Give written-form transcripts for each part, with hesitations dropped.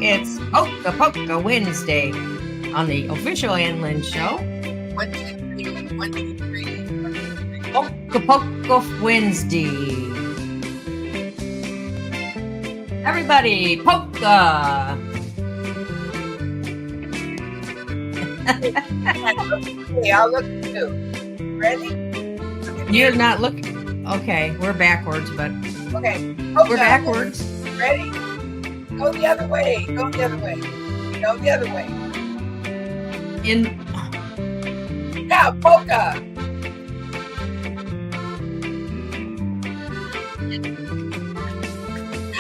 It's Polka Polka Wednesday on the official Ann Lynn Show. 1, 2, 3, 1, 2, 3. Polka Polka Wednesday. Everybody, polka. Okay, I'll look too. Ready? You're not looking. Okay, we're backwards, but Okay. Polka. we're backwards. Ready? Go the other way. Go the other way. Go the other way. Now, polka.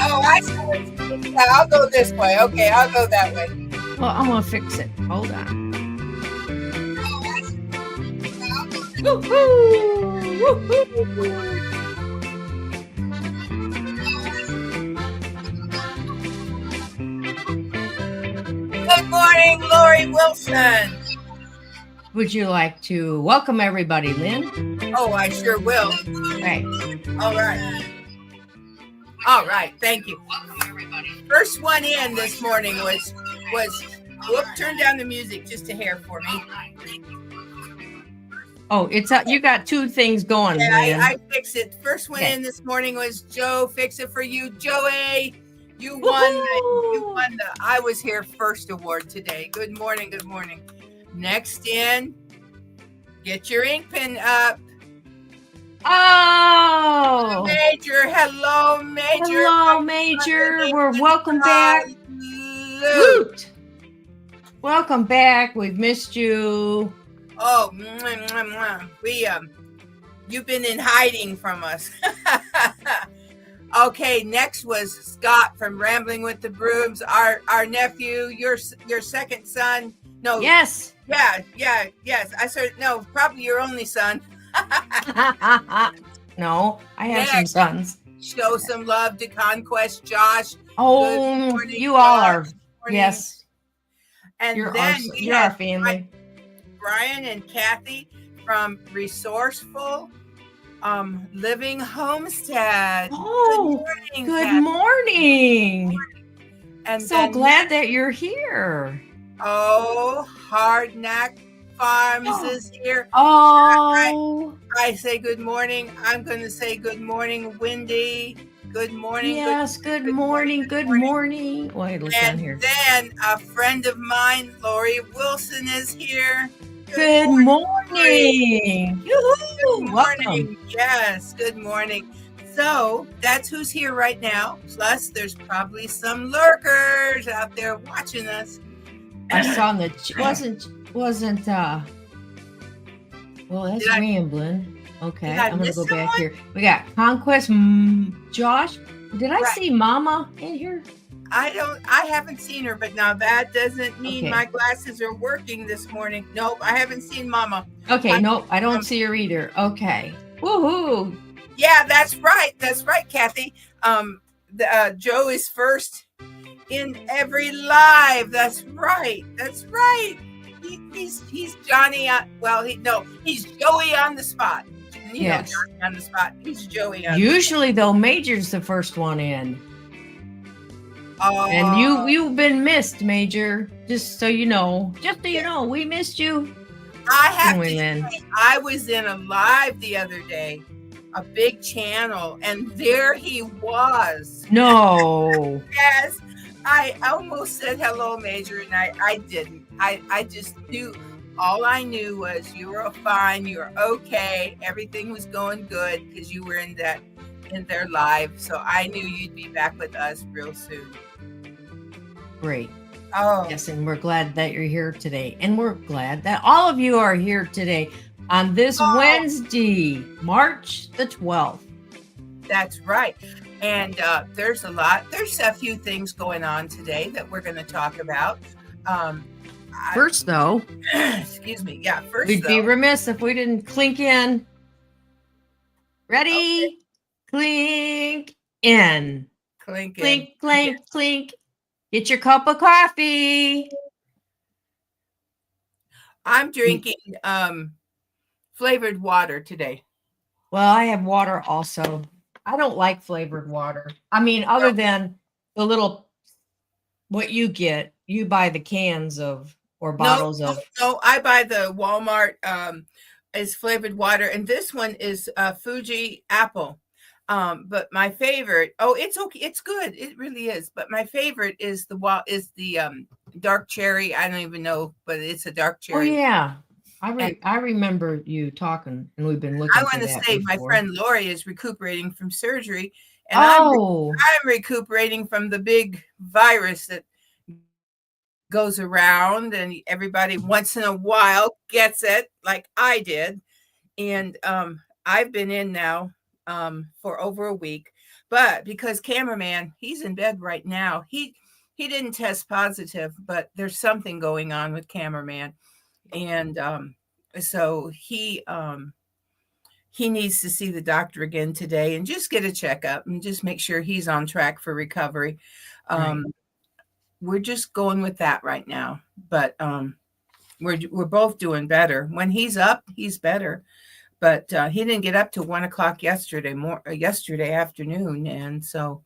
Oh, I see. Yeah, I'll go this way. Okay, I'll go that way. Well, I'm gonna fix it. Hold on. Oh, I see. Yeah, I'll go this way. Woo-hoo! Woo-hoo! Good morning, Lori Wilson. Would you like to welcome everybody, Lynn? Oh, I sure will. Right. All right. All right. Thank you. First one in this morning was whoop, turn down the music just a hair for me. Oh, it's you got two things going, Yeah, Lynn. I fixed it. First one in this morning was Joe. Fix it for you, Joey. You won the I was here first award today. Good morning. Good morning. Next in, get your ink pen up. Oh, Major, hello, Major. hello, Major. We're welcome back. Woot. Welcome back. We've missed you. Oh, mwah, mwah, mwah. We you've been in hiding from us. Okay, next was Scott from Rambling with the Brooms, our nephew, your second son. No, Yes. yes. I said no, probably your only son. No, I have some Next. sons. Show some love to Conquest Josh. Oh, Good morning, you all Josh. are. Good morning. Yes, And you're then our, we you're our have family. Brian and Kathy from Resourceful Living Homestead. Oh, Good morning, good Kathy. morning. And So then glad that you're here. Hard Knack Farms is here. Oh, I say good morning. I'm going to say good morning, Wendy. Good morning. yes. Good morning. Good morning. Wait, look down And here. then a friend of mine, Lori Wilson, is here. Good morning. Yoo-hoo. Good Welcome. morning. Yes, good morning. So that's who's here right now. Plus, there's probably some lurkers out there watching us. I saw in the wasn't well, that's Did I- rambling. Okay, Did I I'm gonna miss go back someone? here. We got Conquest Josh. Did I Right. see Mama in here? I haven't seen her, but now that doesn't mean Okay. my glasses are working this morning. Nope, I haven't seen Mama. Okay, no, I don't see her either. Okay. Woohoo. Yeah, that's right. That's right, Kathy. Joe is first in every live. That's right. That's right. He's Johnny. He's Joey on the spot. You Yes. know Johnny on the spot. He's Joey on Usually though, Major's the first one in. Oh, And you've been missed, Major. Just so you know. Just so you know, we missed you. I have to Lynn. say, I was in a live the other day, a big channel, and there he was. No. Yes, I almost said hello, Major, and I didn't. I just knew. All I knew was you were fine, you were okay, everything was going good because you were in their live. So I knew you'd be back with us real soon. Great. Oh, Yes, and we're glad that you're here today. And we're glad that all of you are here today on this Oh. Wednesday, March the 12th. that's right. And there's a few things going on today that we're going to talk about. First, though, Excuse me. Yeah, first we'd be though, remiss if we didn't clink in. Ready? Clink in. clink in. Clink, clink, clink. Get your cup of coffee. I'm drinking flavored water today. Well, I have water also. I don't like flavored water. I mean, other than the little what you get, you buy the cans of or No, bottles no, of. no. I buy the Walmart is flavored water, and this one is Fuji apple. But my favorite, oh, it's okay, it's good, it really is. But my favorite is the dark cherry. I don't even know, but it's a dark Oh cherry. yeah. And I remember you talking, and we've been I looking for want to that say my before. friend Lori is recuperating from surgery, and Oh. I'm recuperating from the big virus that goes around, and everybody once in a while gets it, like I did. And I've been in now for over a week, but because cameraman, he's in bed right now. He didn't test positive, but there's something going on with cameraman, and so he needs to see the doctor again today and just get a checkup and just make sure he's on track for recovery. Right. Um, we're just going with that right now, but we're both doing better. When he's up, he's better. But he didn't get up till 1 o'clock yesterday afternoon, and so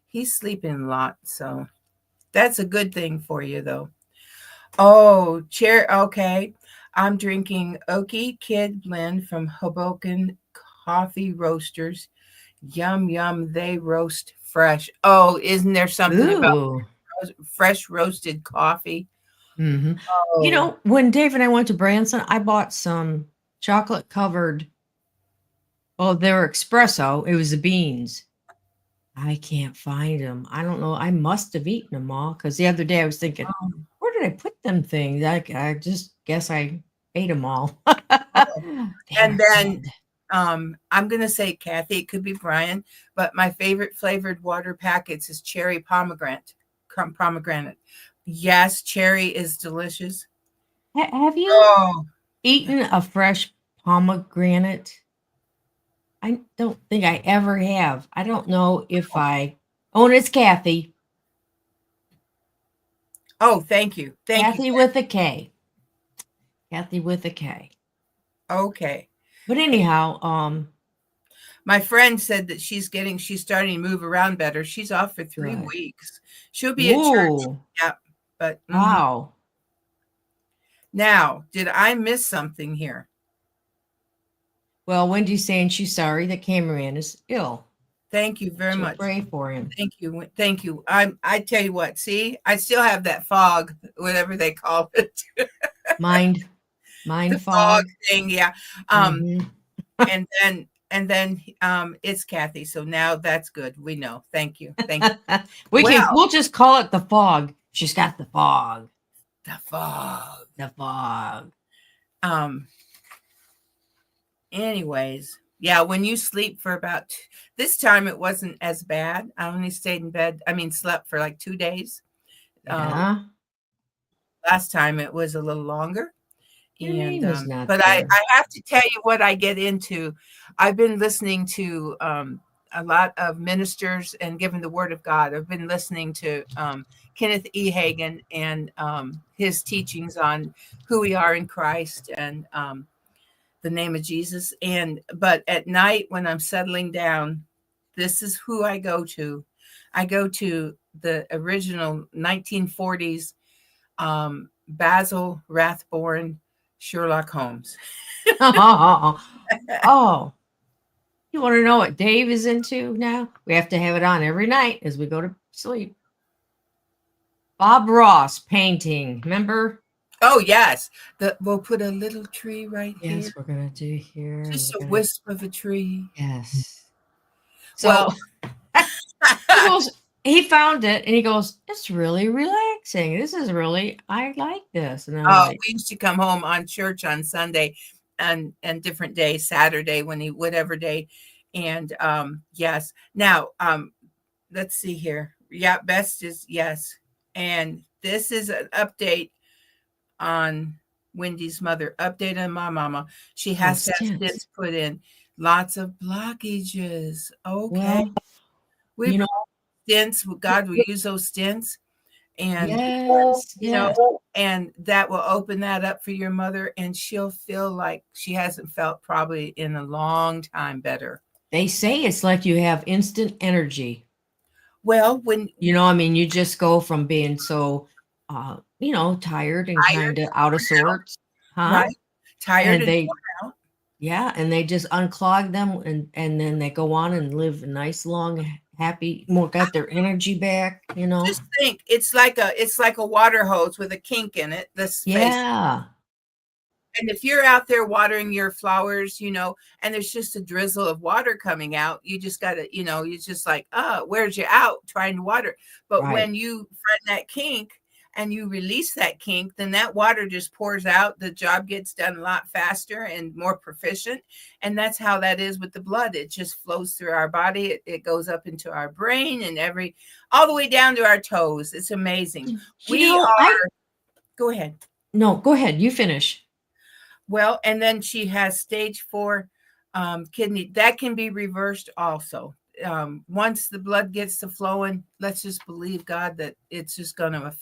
he's sleeping a lot. So that's a good thing for you, though. Oh, chair. Okay, I'm drinking Okie Kid Blend from Hoboken Coffee Roasters. Yum yum, they roast fresh. Oh, isn't there something about Ooh. fresh roasted coffee? Hmm. You Oh, know, when Dave and I went to Branson, I bought some chocolate covered. Oh, they were espresso. It was the beans. I can't find them. I don't know. I must have eaten them all because the other day I was thinking, um, where did I put them things? I just guess I ate them all. oh. They And were then good. I'm gonna say Kathy, it could be Brian, but my favorite flavored water packets is cherry pomegranate. Yes, cherry is delicious. Have you Oh, eaten a fresh pomegranate? I don't think I ever have. I don't know if I. Oh, and it's Kathy. oh, thank you. Kathy with a K. Kathy with a K. Okay. But And anyhow, my friend said that she's starting to move around better. She's off for three good. weeks. She'll be at church. Whoa. Yeah, but Wow. now, did I miss something here? Well, Wendy's saying she's sorry that cameraman is ill. Thank you very She'll much. pray for him. Thank you. Thank you. I tell you what, see, I still have that fog, whatever they call it. Mind, The mind fog fog. thing, yeah. Um, Hmm. and then it's Kathy. So now that's good. We know. Thank you. Thank you. Well, We'll just call it the fog. She's got the fog. the fog. The fog. Um, anyways, yeah, when you sleep for about this time it wasn't as bad. I only stayed in bed, I mean slept for like 2 days. Yeah. Last time it was a little longer. Your And name is not but there. I have to tell you what I get into. I've been listening to a lot of ministers and giving the word of God. I've been listening to Kenneth E. Hagin and his teachings on who we are in Christ and the name of Jesus. And but at night when I'm settling down, this is who I go to. I go to the original 1940s Basil Rathbone Sherlock Holmes. Oh, you want to know what Dave is into now? We have to have it on every night as we go to sleep. Bob Ross painting. Remember? Oh yes, we'll put a little tree right here, Yes, we're gonna do here. And just a we're gonna wisp of a tree. yes. So Well, he goes, he found it and he goes, it's really relaxing. This is really, I like this. And I'm like, we used to come home on church on Sunday, and different days, Saturday when he whatever day, and yes. Now let's see here. Yeah, best is yes, and this is an update on Wendy's mother. Update on my mama. She oh, has to have stints. stents put in. Lots of blockages. Okay. Well, We you know, stents. God will use those stents. And, yes, you know, yes. and that will open that up for your mother. And she'll feel like she hasn't felt probably in a long time better. They say it's like you have instant energy. Well, when You know, I mean, you just go from being so, tired and tired kind of and out of worn out, sorts, huh? right? Tired And and they, worn out. yeah, and they just unclog them, and then they go on and live a nice, long, happy, more got their energy back, you know? Just think, it's like a water hose with a kink in it. This space. Yeah, And if you're out there watering your flowers, and there's just a drizzle of water coming out, you just got to, you just like, where's you out trying to water? But right. when you find that kink and you release that kink, then that water just pours out. The job gets done a lot faster and more proficient. And that's how that is with the blood. It just flows through our body. It goes up into our brain and all the way down to our toes. It's amazing. You We know, are, go ahead. no, go ahead, you finish. Well, and then she has stage 4 kidney. That can be reversed also. Once the blood gets to flowing, let's just believe God that it's just going to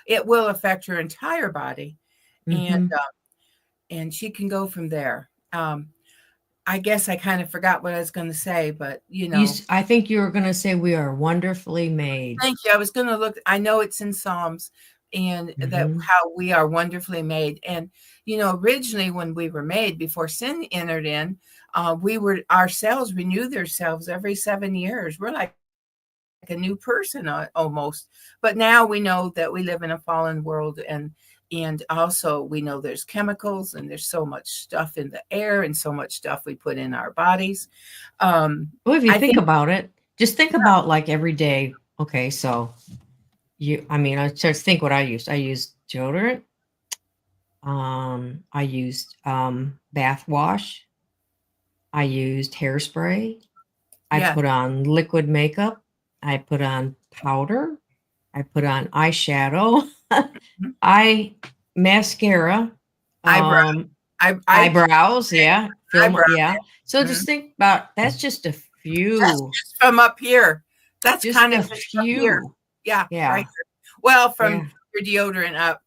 it will affect her entire body. And Hmm. and she can go from there. I guess I kind of forgot what I was going to say, but I think you were going to say we are wonderfully made. thank you. I was going to look. I know it's in Psalms, and that Hmm. how we are wonderfully made. And originally when we were made, before sin entered in, our cells renew themselves every 7 years. We're like a new person almost. But now we know that we live in a fallen world, and also we know there's chemicals and there's so much stuff in the air and so much stuff we put in our bodies. Well, if you I think think about it, just think about like every day. Okay, so I just think what I used. I used deodorant. I used bath wash. I used hairspray. I yeah, put on liquid makeup. I put on powder. I put on eyeshadow. I mascara. eyebrow. Um, I put eyebrows. Yeah, film. eyebrow. Yeah. So Mhm. just think about that's just a That's few. just from up here. That's Just kind of a just up here. few. Yeah, right Yeah. here. Well, from Yeah. your deodorant up.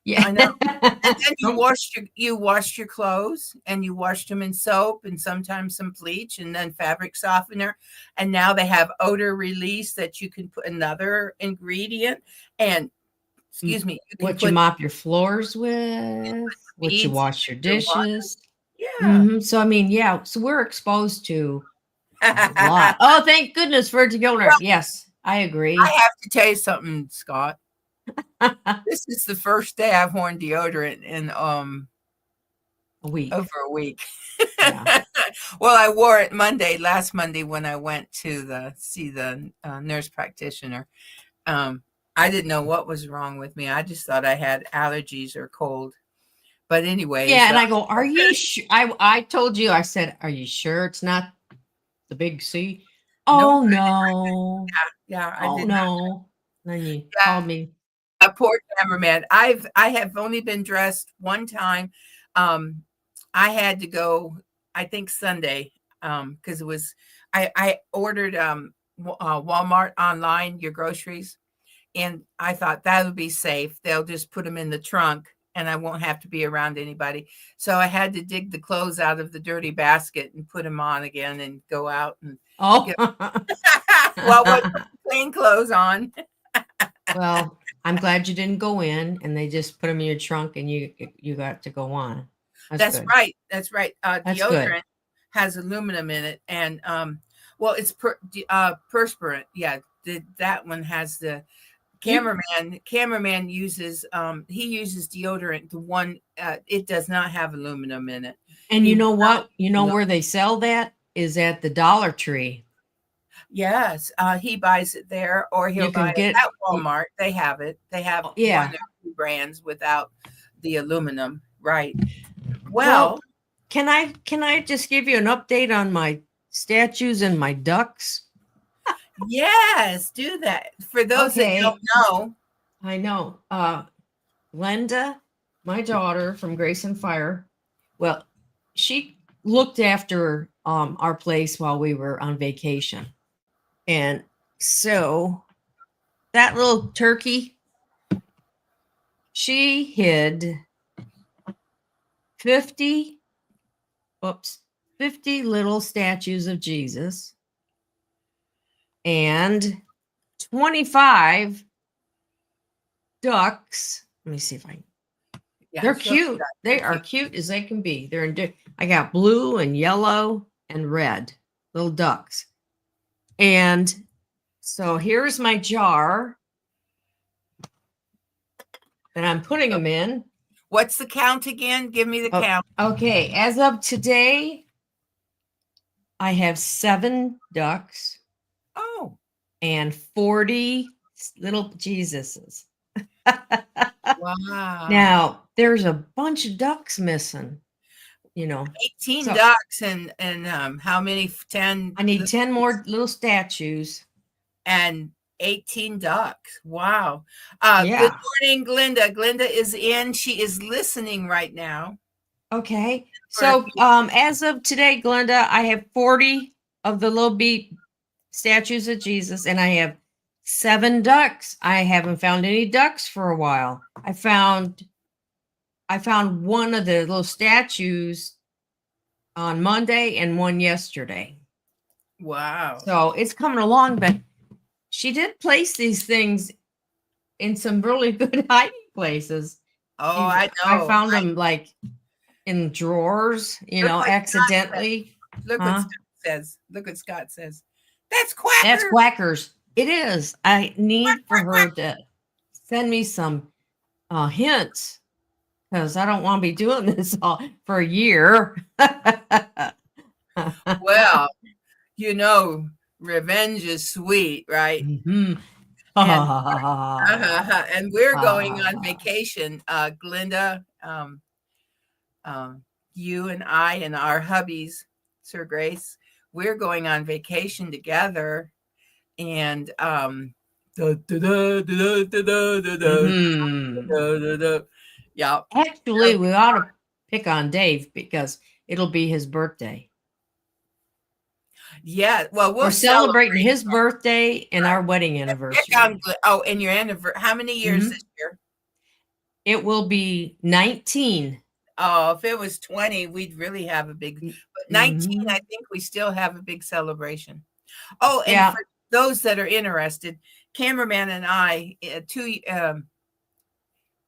Yeah. I know. And then you Nope. washed your clothes, and you washed them in soap and sometimes some bleach and then fabric softener. And now they have odor release that you can put another ingredient. And excuse me, you can What you put mop your floors with, what you beads wash your in your water. dishes. Yeah. So, I mean, yeah, so we're exposed to a lot. Oh, thank goodness for deodorant. Well, Yes, I I agree. have to tell you something, Scott. This is the first day I've worn deodorant in A over week. a week. Yeah. Well, I wore it last Monday when I went to see the nurse practitioner. Um, I didn't know what was wrong with me. I just thought I had allergies or cold. But Yeah, anyways, and I go, "Are you sure?" I told you, I said, "Are you sure it's not the big C?" nope. Oh, no. Yeah, I Oh, did not. no. Then you Yeah, called me. a poor cameraman. I have only been dressed one time. Um, I had to go, I think Sunday, because it was I ordered Walmart online your groceries, and I thought that would be safe. They'll just put them in the trunk, and I won't have to be around anybody. So I had to dig the clothes out of the dirty basket and put them on again, and go out and Oh. get well, what clean clothes on. Well, I'm glad you didn't go in and they just put them in your trunk and you got to go on. That's That's good. right. That's right. That's good. Deodorant has aluminum in it, and well, it's perspirant. Yeah, that one has the You cameraman uses he uses deodorant. The one it does not have aluminum in it. and you He know what? You know alu- where they sell that is at the Dollar Tree. yes, he buys it there, or he'll You buy can it get at Walmart. They have it. They have oh, one yeah. or two brands without the aluminum. Right. Well, Well, can I just give you an update on my statues and my ducks? yes, do that. For those that don't Okay, know, I know. Glenda, my daughter from Grace and Fire, well, she looked after our place while we were on vacation. And so that little turkey, she hid 50, oops, 50 little statues of Jesus and 25 ducks. Let me see if I. Yeah, They're show me cute. that. They are cute as they can be. They're in. I got blue and yellow and red little ducks, and so here's my jar that I'm putting them in. What's the count again? Give me the count. Okay, as of today, I have 7 ducks. Oh. And 40 little Jesuses. Wow. Now, there's a bunch of ducks missing, 18 So- ducks and how many? 10. I need 10 more little statues. And 18 ducks. Wow. Yeah. Good morning, Glinda. Glinda is in. She is listening right now. Okay. So, as of today, Glenda, I have 40 of the little beat statues of Jesus, and I have 7 ducks. I haven't found any ducks for a while. I found one of the little statues on Monday and one yesterday. Wow. So it's coming along, but she did place these things in some really good hiding places. Oh, I know. I found them like in drawers, accidentally. Look what Scott says. Look what Scott says. That's quackers. That's quackers. It is. I need for her to send me some hints because I don't want to be doing this all for a year. Well, revenge is sweet, right? Mm-hmm. And we're going on vacation. Glinda, you and I and our hubbies, Sir Grace, we're going on vacation together. And yeah. Actually, we ought to pick on Dave because it'll be his birthday. Yeah, well, we're celebrating his birthday and our wedding anniversary. And your anniversary. How many years this year? It will be 19. Oh, if it was 20, we'd really have a big. But 19, I think we still have a big celebration. Oh, and for those that are interested, cameraman and I,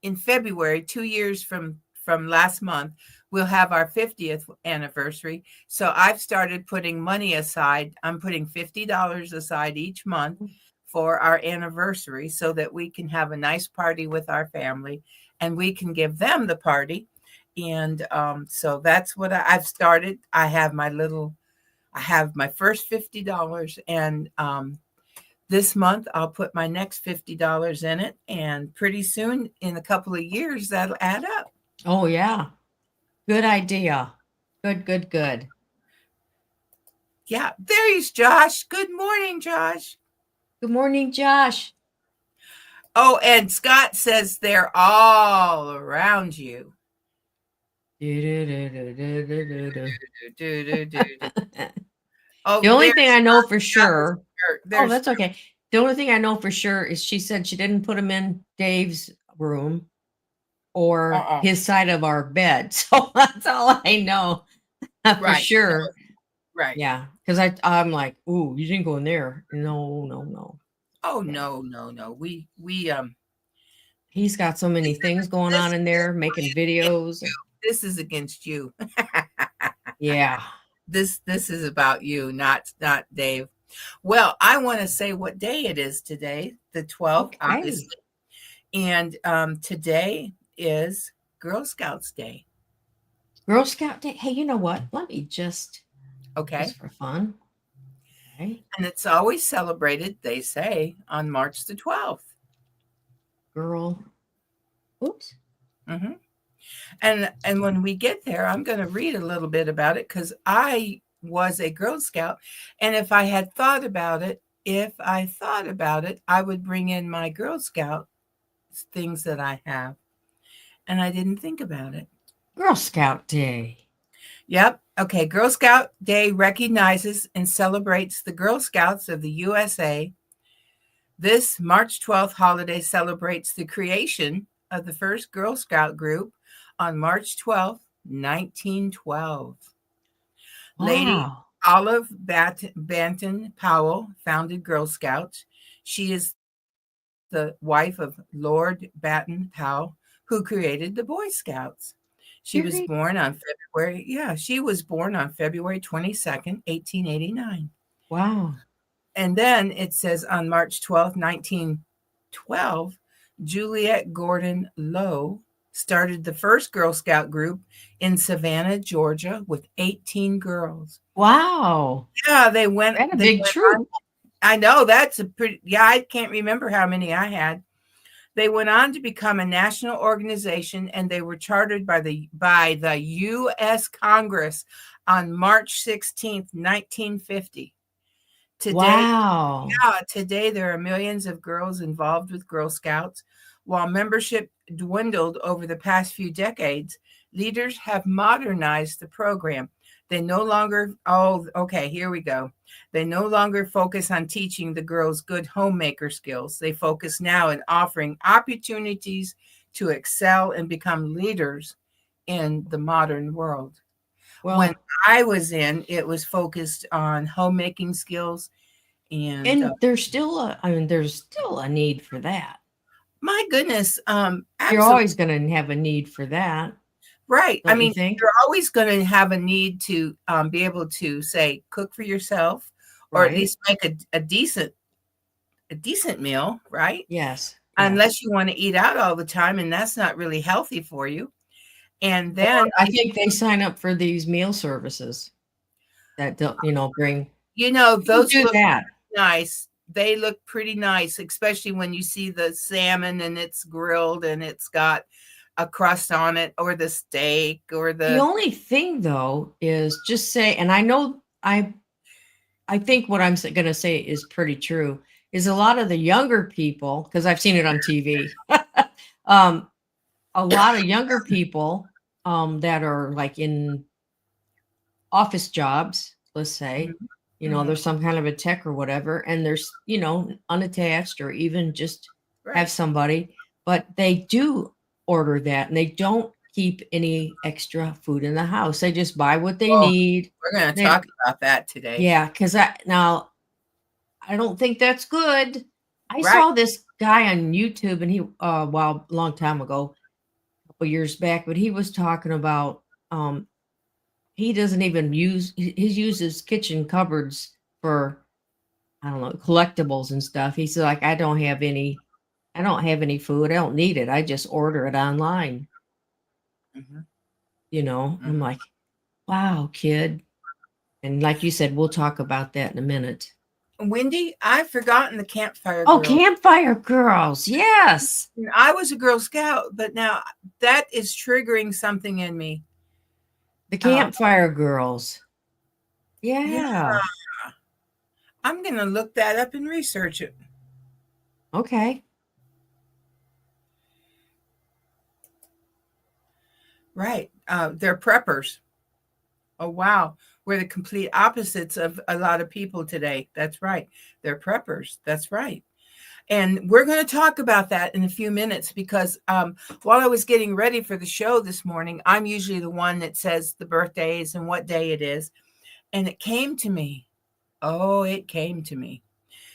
in February, 2 years from last month, we'll have our 50th anniversary. So I've started putting money aside. I'm putting $50 aside each month for our anniversary so that we can have a nice party with our family and we can give them the party. And so that's what I've started. I have my first $50 and this month I'll put my next $50 in it. And pretty soon, in a couple of years, that'll add up. Oh, yeah. Good idea. Good. Yeah, there's Josh. Good morning, Josh. Good morning, Josh. Oh, and Scott says they're all around you. Oh, the only thing I know for sure. Oh, that's okay. The only thing I know for sure is she said she didn't put him in Dave's room or his side of our bed. So that's all I know for sure. Right. Yeah. Because I'm like, ooh, you didn't go in there. No. Oh, no. We he's got so many things going on in there, making videos. This is against you. Yeah. This is about you, not Dave. Well, I want to say what day it is today, the 12th, obviously. And today is Girl Scouts Day. Girl Scout Day. Hey, you know what? Let me just. Okay. Just for fun. Okay. And it's always celebrated, they say, on March the 12th. Girl. Oops. Mm-hmm. And when we get there, I'm going to read a little bit about it because I was a Girl Scout. And if I thought about it, I would bring in my Girl Scout things that I have. And I didn't think about it. Girl Scout Day. Yep. Okay. Girl Scout Day recognizes and celebrates the Girl Scouts of the USA. This March 12th holiday celebrates the creation of the first Girl Scout group on March 12th, 1912. Wow. Lady Olive Banton Powell founded Girl Scouts. She is the wife of Lord Batten Powell, who created the Boy Scouts. She was Really? born on February, yeah, she was born on February 22nd, 1889. Wow. And then it says on March 12th, 1912, Juliet Gordon Lowe started the first Girl Scout group in Savannah, Georgia, with 18 girls. Wow. Yeah, they went. That's a They big went on. troop. I know that's a pretty. Yeah, I can't remember how many I had. They went on to become a national organization, and they were chartered by the U.S. Congress on March 16th, 1950. Today, Wow. yeah, today there are millions of girls involved with Girl Scouts. While membership dwindled over the past few decades, leaders have modernized the program. They no longer, oh, okay, here we go. They no longer focus on teaching the girls good homemaker skills. They focus now on offering opportunities to excel and become leaders in the modern world. When Well, I was in, it was focused on homemaking skills and and there's still a need for that. my goodness, You're absolutely always going to have a need for that, right. I don't you mean, think? you're always going to have a need to be able to say cook for yourself, or at Right? least make a decent meal, right? Yes. Yes. Unless you want to eat out all the time, and that's not really healthy for you. And Or then I think they sign up for these meal services that don't, bring people those do look that. nice. They look pretty nice, especially when you see the salmon and it's grilled and it's got a crust on it, or the steak, or The the only thing though is just say, and I know I think what I'm going to say is pretty true, is a lot of the younger people, because I've seen it on TV, um, a lot of younger people that are like in office jobs, let's say, Mhm, there's mhm, some kind of a tech or whatever, and there's, unattached or even just have right. somebody, but they do order that and they don't keep any extra food in the house. They just buy what they Well, need. we're going to They, talk about that today. yeah, because I don't think that's good. I Right. saw this guy on YouTube and he well, a long time ago, a couple years back, but he was talking about he doesn't even he uses kitchen cupboards for I don't know, collectibles and stuff. He's like, I don't have any food. I don't need it. I just order it online, Mhm, I'm mhm. like, wow, kid. And like you said, we'll talk about that in a minute. Wendy, I've forgotten the Campfire Oh, Girl. campfire girls. Yes. I was a Girl Scout, but now that is triggering something in me. The Uh, campfire girls. yeah, Yeah. I'm going to look that up and research it. Okay. Right. They're preppers. Oh, wow. We're the complete opposites of a lot of people today. That's right. They're preppers. That's right. And we're going to talk about that in a few minutes because while I was getting ready for the show this morning, I'm usually the one that says the birthdays and what day it is. And it came to me. Oh, it came to me.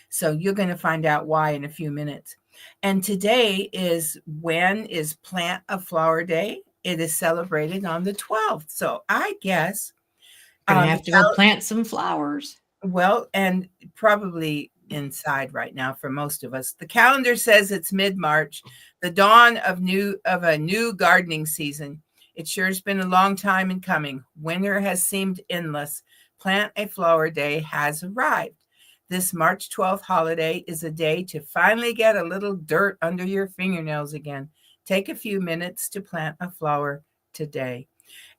So you're going to find out why in a few minutes. And today is Plant a Flower Day. It is celebrated on the 12th. So I guess Gonna the have to go plant some flowers. well, and probably inside right now for most of us. The calendar says it's mid-March, the dawn of a new gardening season. It sure has been a long time in coming. Winter has seemed endless. Plant a Flower Day has arrived. This March 12th holiday is a day to finally get a little dirt under your fingernails again. Take a few minutes to plant a flower today.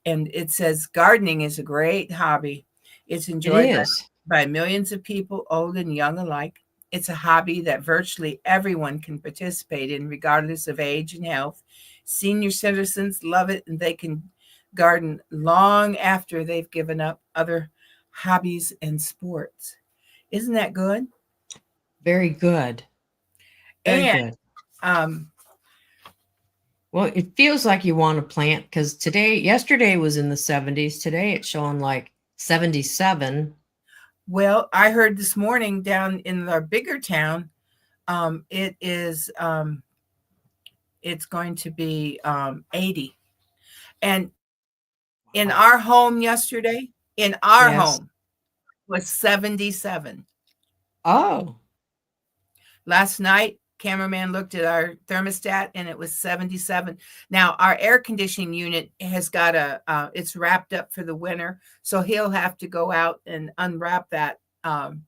And it says gardening is a great hobby. It's It enjoyed is. by millions of people, old and young alike. It's a hobby that virtually everyone can participate in, regardless of age and health. Senior citizens love it, and they can garden long after they've given up other hobbies and sports. Isn't that good? Very good. Very And good. um, Well, it feels like you want to plant because yesterday was in the 70s. Today it's showing like 77. well, I heard this morning down in our bigger town, It is it's going to be 80. And in Wow. our home yesterday, in our Yes. home was 77. Oh. Last night, cameraman looked at our thermostat and it was 77. Now, our air conditioning unit has got it's wrapped up for the winter. So he'll have to go out and unwrap that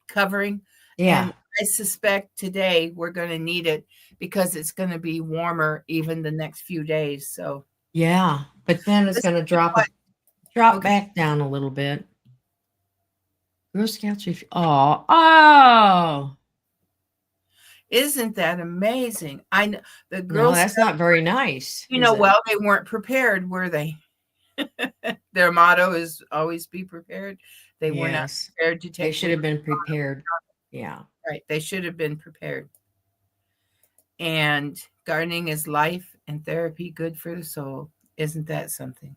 covering. Yeah. And I suspect today we're going to need it because it's going to be warmer even the next few days. So, Yeah. But then it's listen going to to what? drop Okay. back down a little bit. Girl Scouts. Oh. Oh. Isn't that amazing? I know the No, Girl that's Scouts, not very nice, is it? well, they weren't prepared, were they? Their motto is always be prepared. They were not Yes. prepared to They take the should have been prepared. Yeah. right. They should have been prepared. And gardening is life and therapy good for the soul. Isn't that something?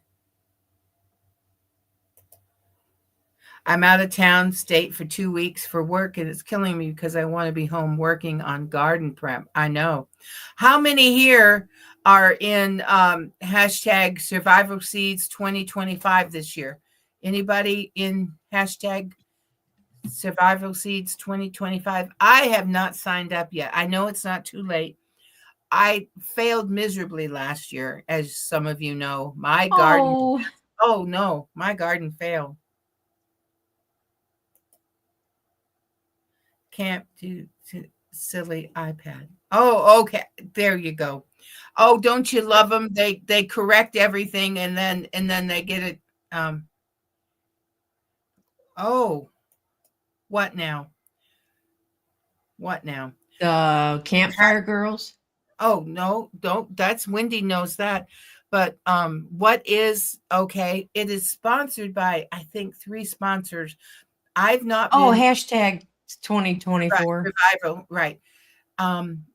I'm out of town state for 2 weeks for work, and it's killing me because I want to be home working on garden prep. I know. How many here are in hashtag survival seeds 2025 this year? Anybody in hashtag survival seeds 2025? I have not signed up yet. I know it's not too late. I failed miserably last year, as some of you know. My garden, Oh. oh no, my garden failed. Can't do silly iPad. Oh, okay. There you go. Oh, don't you love them? They correct everything and then they get it. Um. Oh, what now? What now? The Campfire Girls. Oh no, don't. That's Wendy knows that. But what is okay? It is sponsored by I think 3 sponsors. I've not Oh, been hashtag right 2024. revival right.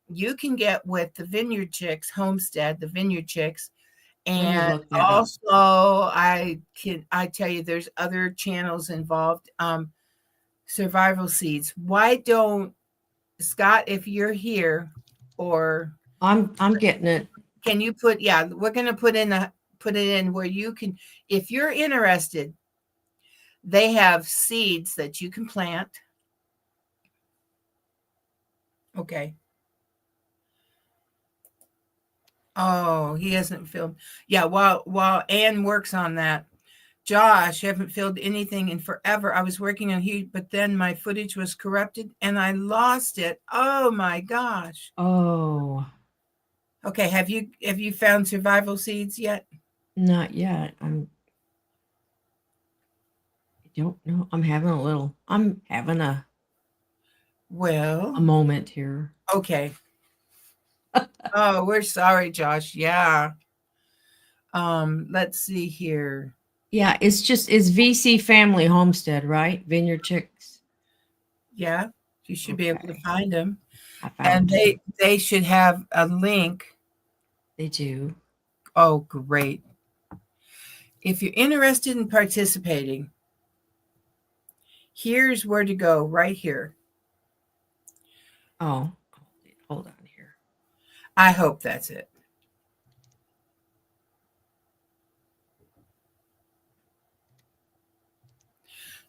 You can get with the Vineyard Chicks Homestead, the Vineyard Chicks, Let me and look that up. also I tell you there's other channels involved. Survival Seeds. Why don't Scott, if you're here, or I'm getting it. can you put? Yeah, we're gonna put it in where you can, if you're interested. They have seeds that you can plant. Okay. Oh, he hasn't filmed. Yeah, while Ann works on that, Josh, haven't filmed anything in forever. I was working on Heat, but then my footage was corrupted and I lost it. Oh my gosh. Oh, Okay, have you found survival seeds yet? not yet. I don't know. I'm having Well, a moment here. okay. Oh, we're sorry, Josh. Yeah. Let's see here. Yeah, it's VC Family Homestead, right? Vineyard Chicks. Yeah, you should be able to Okay. find them. I And found it. they should have a link. They do. Oh, great. If you're interested in participating, here's where to go right here. Oh, hold on here. I hope that's it.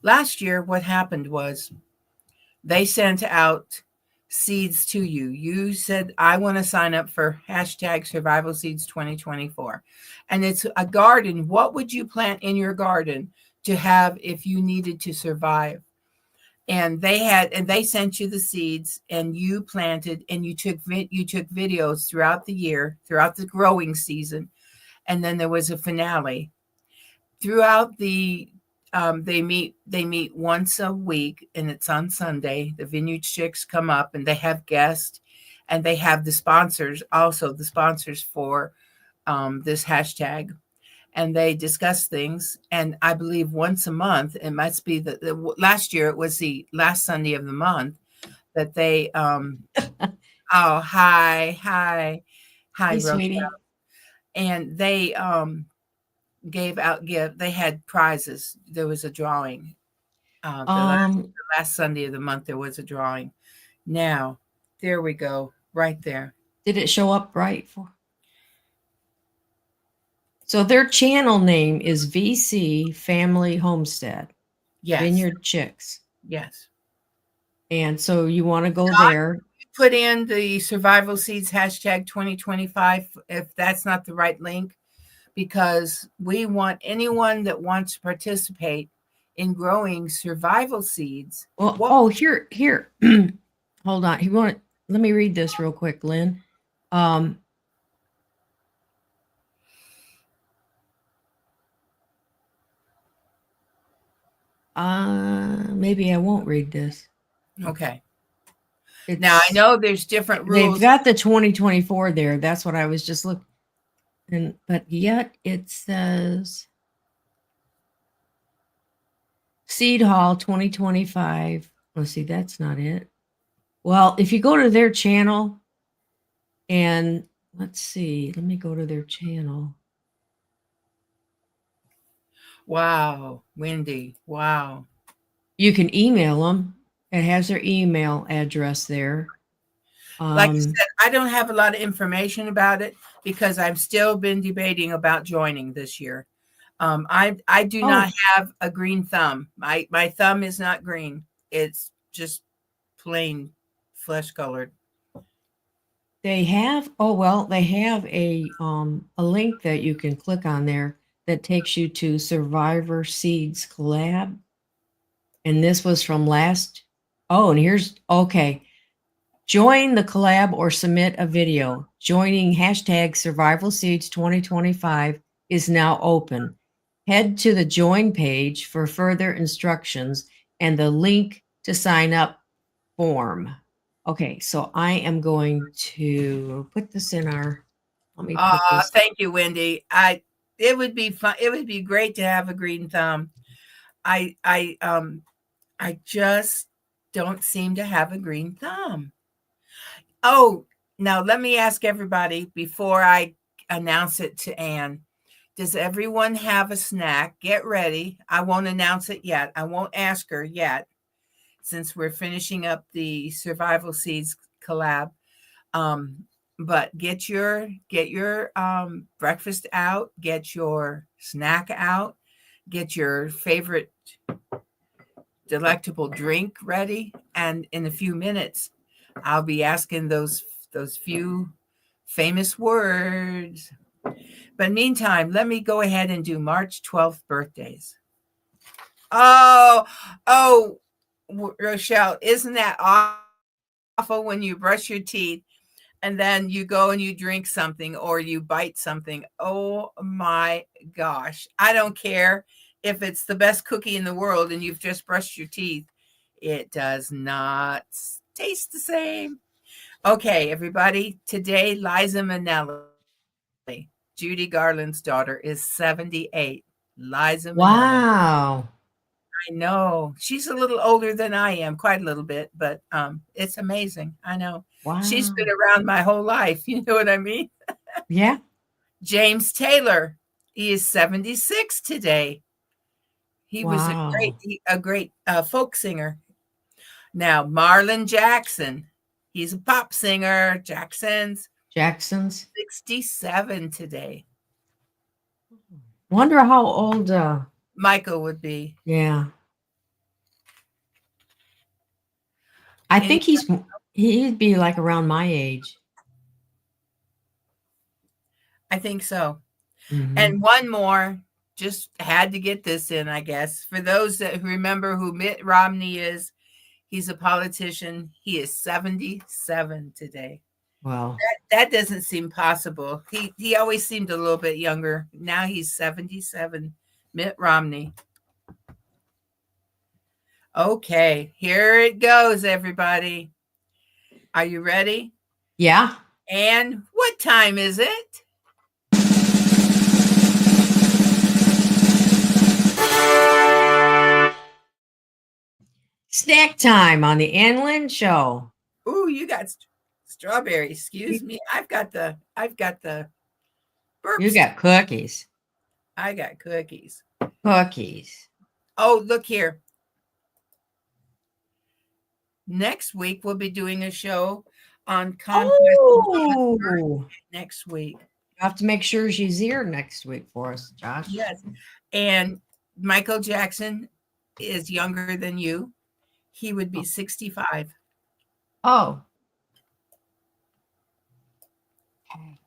Last year, what happened was they sent out seeds to you. You said, I want to sign up for hashtag survival seeds 2024. And it's a garden. What would you plant in your garden to have if you needed to survive? And they sent you the seeds and you planted and you took videos throughout the year, throughout the growing season. And then there was a finale. Throughout the they meet once a week and it's on Sunday. The Vineyard Chicks come up and they have guests and they have the sponsors, also the sponsors for this hashtag, and they discuss things. And I believe once a month, it must be last year it was the last Sunday of the month that they oh hi Hey, Rochelle, sweetie. and they they had prizes. There was a drawing. The Um, last Sunday of the month there was a drawing. Now There we go. Right there. Did it show up right for? So their channel name is VC Family Homestead, Yes. Vineyard Chicks. Yes. And so you want to go there. Put in the survival seeds hashtag 2025 if that's not the right link, because we want anyone that wants to participate in growing survival seeds. Well, here. Hold on. Let me read this real quick, Lynn. Maybe I won't read this. Okay. Now I know there's different rules. They've got the 2024 there. That's what I was just looking. But yet it says Seed Hall 2025. Let's see, that's not it. Well, if you go to their channel and let's see, let me go to their channel. Wow, Wendy. Wow. You can email them. It has their email address there. Like I said, I don't have a lot of information about it because I've still been debating about joining this year. I do not have a green thumb. My thumb is not green. It's just plain flesh colored. They have a link that you can click on there that takes you to Survivor Seeds collab. And this was from and here's join the collab or submit a video. Joining hashtag Survival Seeds 2025 is now open. Head to the join page for further instructions and the link to sign up form. Okay, so I am going to put this in our. Let me put this. Thank you, Wendy. It would be fun. It would be great to have a green thumb. I just don't seem to have a green thumb. Oh, now let me ask everybody before I announce it to Ann. Does everyone have a snack? Get ready. I won't announce it yet. I won't ask her yet, since we're finishing up the Survival Seeds collab. But get your breakfast out, get your snack out, get your favorite delectable drink ready, and in a few minutes I'll be asking those few famous words. But meantime, let me go ahead and do March 12th birthdays. Oh, Rochelle, isn't that awful when you brush your teeth and then you go and you drink something or you bite something? Oh my gosh. I don't care if it's the best cookie in the world and you've just brushed your teeth. It does not taste the same. Okay, everybody. Today, Liza Minnelli, Judy Garland's daughter, is 78. Liza Minnelli. Wow. I know. She's a little older than I am, quite a little bit, but it's amazing. I know. Wow. She's been around my whole life. You know what I mean? Yeah. James Taylor, he is 76 today. He was a great folk singer. Now, Marlon Jackson, he's a pop singer. Jackson's 67 today. Wonder how old Michael would be. Yeah. I think he'd be like around my age. I think so. Mm-hmm. And one more, just had to get this in, I guess. For those that remember who Mitt Romney is, he's a politician. He is 77 today. Wow. That doesn't seem possible. He always seemed a little bit younger. Now he's 77. Mitt Romney. Okay, here it goes, everybody. Are you ready? Yeah. And what time is it? Snack time on the Ann Lynn Show. Ooh, you got strawberry. Excuse me. I've got the burps. You got cookies. I got cookies. Cookies. Oh, look here. Next week we'll be doing a show on Conquest Oh, next week. you have to make sure she's here next week for us, Josh. Yes. And Michael Jackson is younger than you. He would be 65. Oh. Okay.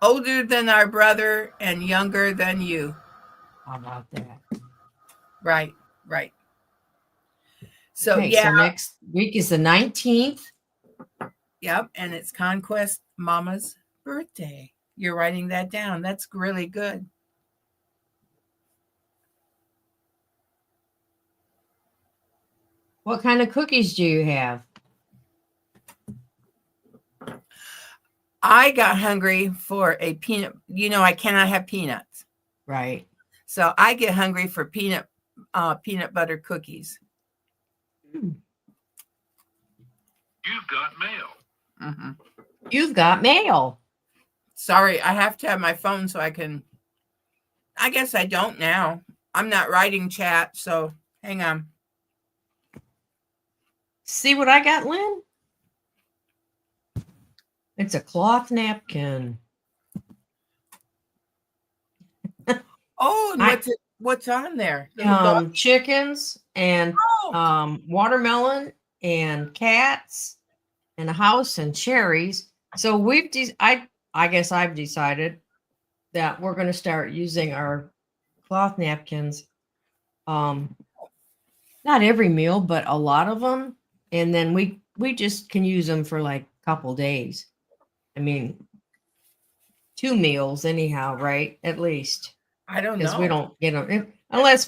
Older than our brother and younger than you. How about that? Right, right. So, Okay, yeah, so next week is the 19th. yep. And it's Conquest Mama's birthday. You're writing that down. That's really good. What kind of cookies do you have? I got hungry for a peanut. You know, I cannot have peanuts. Right. So I get hungry for peanut butter cookies. Hmm. You've got mail. Mm-hmm. You've got mail. Sorry, I have to have my phone so I can. I guess I don't now. I'm not writing chat, so hang on. See what I got, Lynn? It's a cloth napkin. Oh, and what's on there? Little dog? Chickens and Oh, watermelon and cats and a house and cherries. So I guess I've decided that we're going to start using our cloth napkins. Not every meal, but a lot of them, and then we just can use them for like a couple days. I mean, 2 meals anyhow, right? At least. I don't Because we know. don't get them unless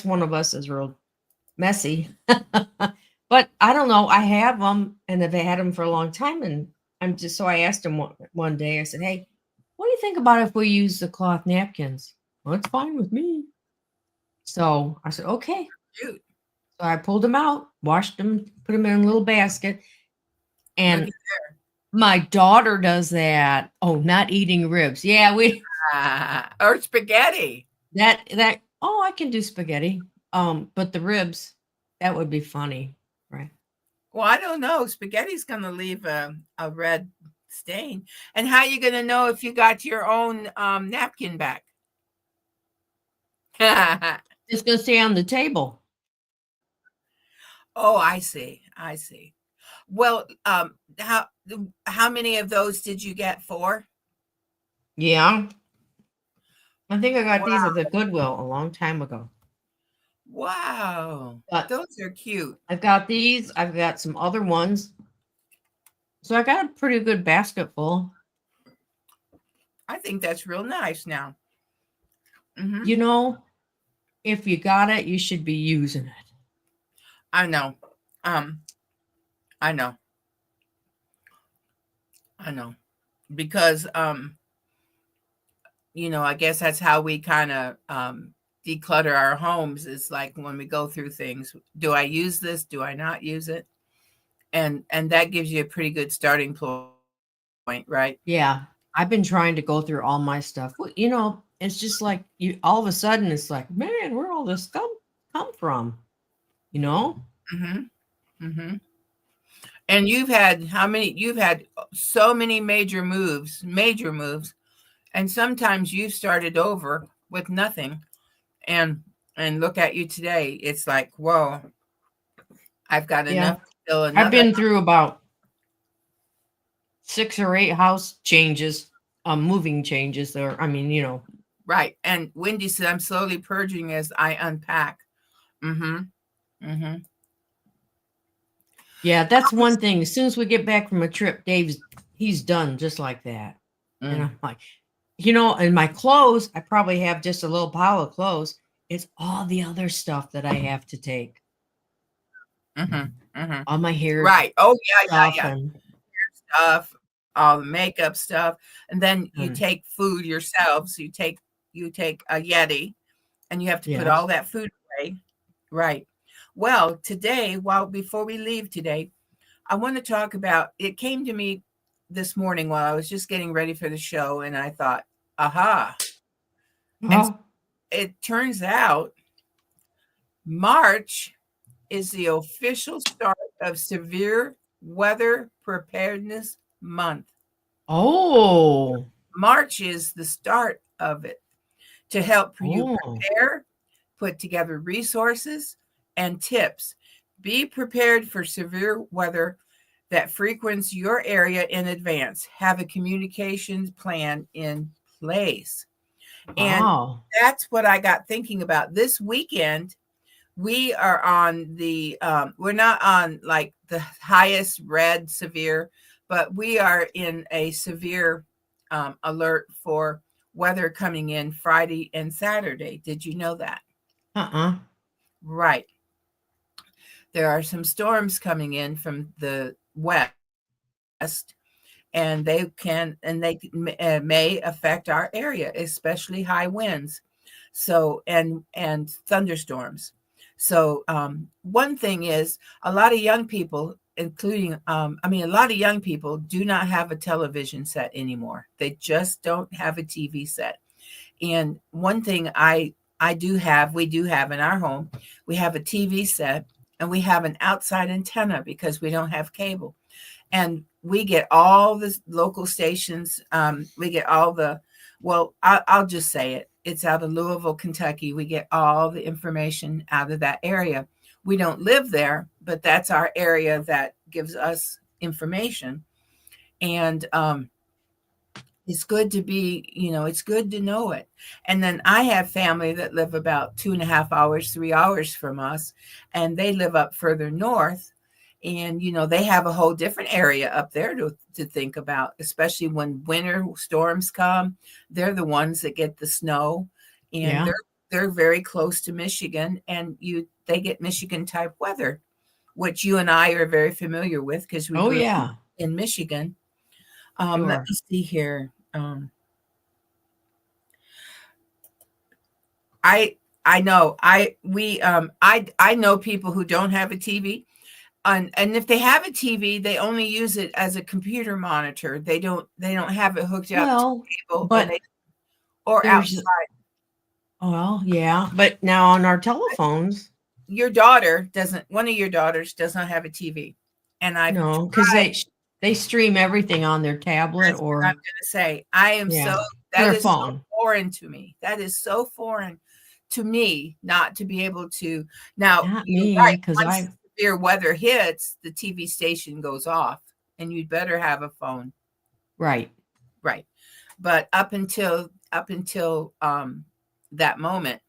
one of us is real messy. But I don't know. I have them and I've had them for a long time, and so I asked him one day. I said, "Hey, what do you think about if we use the cloth napkins?" Well, it's fine with me. So I said, "Okay." Cute. So I pulled them out, washed them, put them in a little basket, Look and my daughter does that. Oh, not eating ribs. Yeah, or spaghetti. that oh, I can do spaghetti. But the ribs, that would be funny, right? Well, I don't know. Spaghetti's going to leave a red stain. And how are you going to know if you got your own napkin back? It's gonna stay on the table. Oh, I see. I see. Well, how many of those did you get for? Yeah. I think I got these Wow. at the Goodwill a long time ago. Wow. But Those are cute. I've got these, I've got some other ones. So I got a pretty good basket full. I think that's real nice now. Mm-hmm. You know, if you got it, you should be using it. I know. I know. I know. Because I guess that's how we kind of declutter our homes. Is like when we go through things, do I use this? Do I not use it? And that gives you a pretty good starting point, right? Yeah. I've been trying to go through all my stuff. Well, it's just like you all of a sudden it's like, man, where all this stuff come from? You know? Mm-hmm. Mm-hmm. And you've had how many? You've had so many major moves, and sometimes you've started over with nothing, and look at you today. It's like, whoa, I've got Yeah. enough to fill I've another. been through about 6 or 8 house changes, moving changes there. I mean. Right. And Wendy said, I'm slowly purging as I unpack. Mm-hmm. Mm-hmm. Yeah, that's one thing. As soon as we get back from a trip, he's done just like that. And I'm like, and my clothes, I probably have just a little pile of clothes. It's all the other stuff that I have to take. Mm-hmm. Mm-hmm. All my hair Right. Oh, yeah. stuff Stuff, all the makeup stuff. And then you and take food yourself. So you take a Yeti and you have to put yes. all that food away. Right. Well, today, before we leave today, I want to talk about, it came to me this morning while I was just getting ready for the show, and I thought, aha. And it turns out March is the official start of severe Weather Preparedness Month. Oh. March is the start of it to help you Oh. prepare, put together resources and tips. Be prepared for severe weather that frequents your area in advance. Have a communications plan in place. And Wow. that's what I got thinking about this weekend. We are on we're not on like the highest red severe, but we are in a severe alert for weather coming in Friday and Saturday. Did you know that? Uh-uh. Right. There are some storms coming in from the west, and they may affect our area, especially high winds. So and thunderstorms. So one thing is a lot of young people, including a lot of young people do not have a television set anymore. They just don't have a TV set. And one thing we do have in our home, we have a TV set and we have an outside antenna because we don't have cable. And we get all the local stations. We get all I'll just say it. It's out of Louisville, Kentucky. We get all the information out of that area. We don't live there, but that's our area that gives us information. And it's good to it's good to know it. And then I have family that live about 2.5 hours, 3 hours from us, and they live up further north. And they have a whole different area up there to think about, especially when winter storms come. They're the ones that get the snow, and Yeah. they're very close to Michigan, and they get Michigan type weather, which you and I are very familiar with because we Oh, grew up yeah. in Michigan. Let Sure. me see here. I I know I know people who don't have a TV, and if they have a TV, they only use it as a computer monitor. They don't have it hooked up to Well, cable, but or there's outside. well, yeah, but now on our telephones, Your daughter doesn't. One of your daughters does not have a TV, and I've no, because tried. they stream everything on their tablet That's what I'm or going to say. I am so yeah, that their is so phone. foreign to me. That is so foreign to me not to be able to. Now, Not you're right. me, because Once I severe weather hits, the TV station goes off, and you'd better have a phone. right. Right. But up until that moment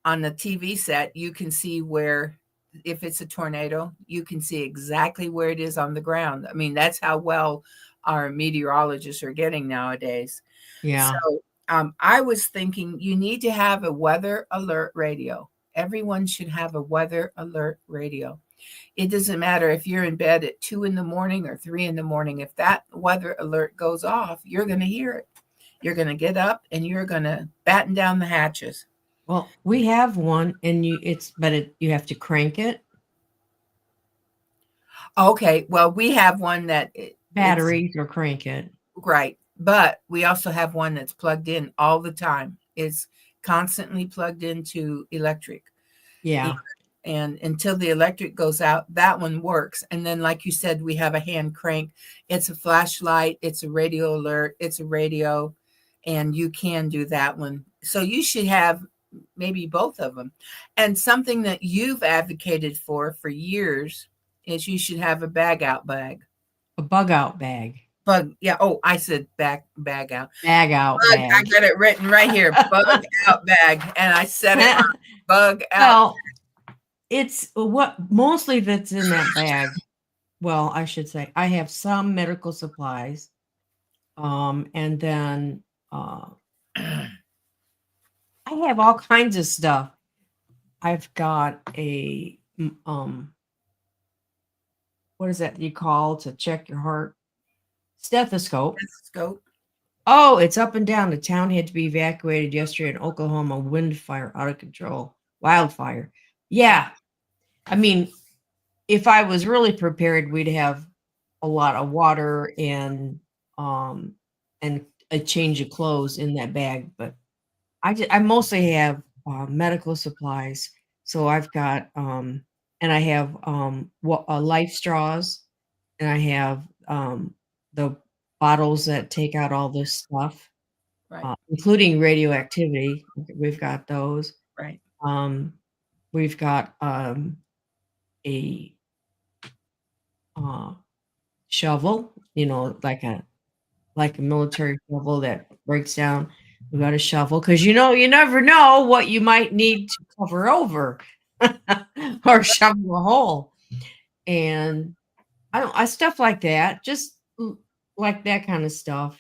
on the TV set, you can see where if it's a tornado, you can see exactly where it is on the ground. I mean, that's how well our meteorologists are getting nowadays. So Yeah. I was thinking you need to have a weather alert radio. Everyone should have a weather alert radio. It doesn't matter if you're in bed at 2 in the morning or 3 in the morning. If that weather alert goes off, you're going to hear it. You're going to get up and you're going to batten down the hatches. Well, we have one and you have to crank it, Okay, well, we have one that it's batteries or crank it. right, but we also have one that's plugged in all the time. It's constantly plugged into electric. Yeah. And until the electric goes out, that one works. And then, like you said, we have a hand crank. It's a flashlight, it's a radio alert, it's a radio, and you can do that one. So you should have maybe both of them. And something that you've advocated for years is you should have a bag out bag. A bug out bag. Bug, yeah. Oh, I said bag out. Bag out Bug, I bag. got it written right here. Bug out bag, and I said it wrong. Bug out. Well, it's what mostly that's in that bag. Well, I should say I have some medical supplies. And then I have all kinds of stuff. I've got what is that you call to check your heart? Stethoscope. Scope. Oh, it's up and down. The town had to be evacuated yesterday in Oklahoma. Wind fire out of control. Wildfire. Yeah. I mean, if I was really prepared, we'd have a lot of water and a change of clothes in that bag. But I mostly have medical supplies. So I've got and I have life straws and I have the bottles that take out all this stuff, Right. including radioactivity. We've got those. Right. Um, we've got a uh, shovel, like a military shovel that breaks down. We got a shovel because you never know what you might need to cover over or shovel a hole. And I stuff like that, just like that kind of stuff.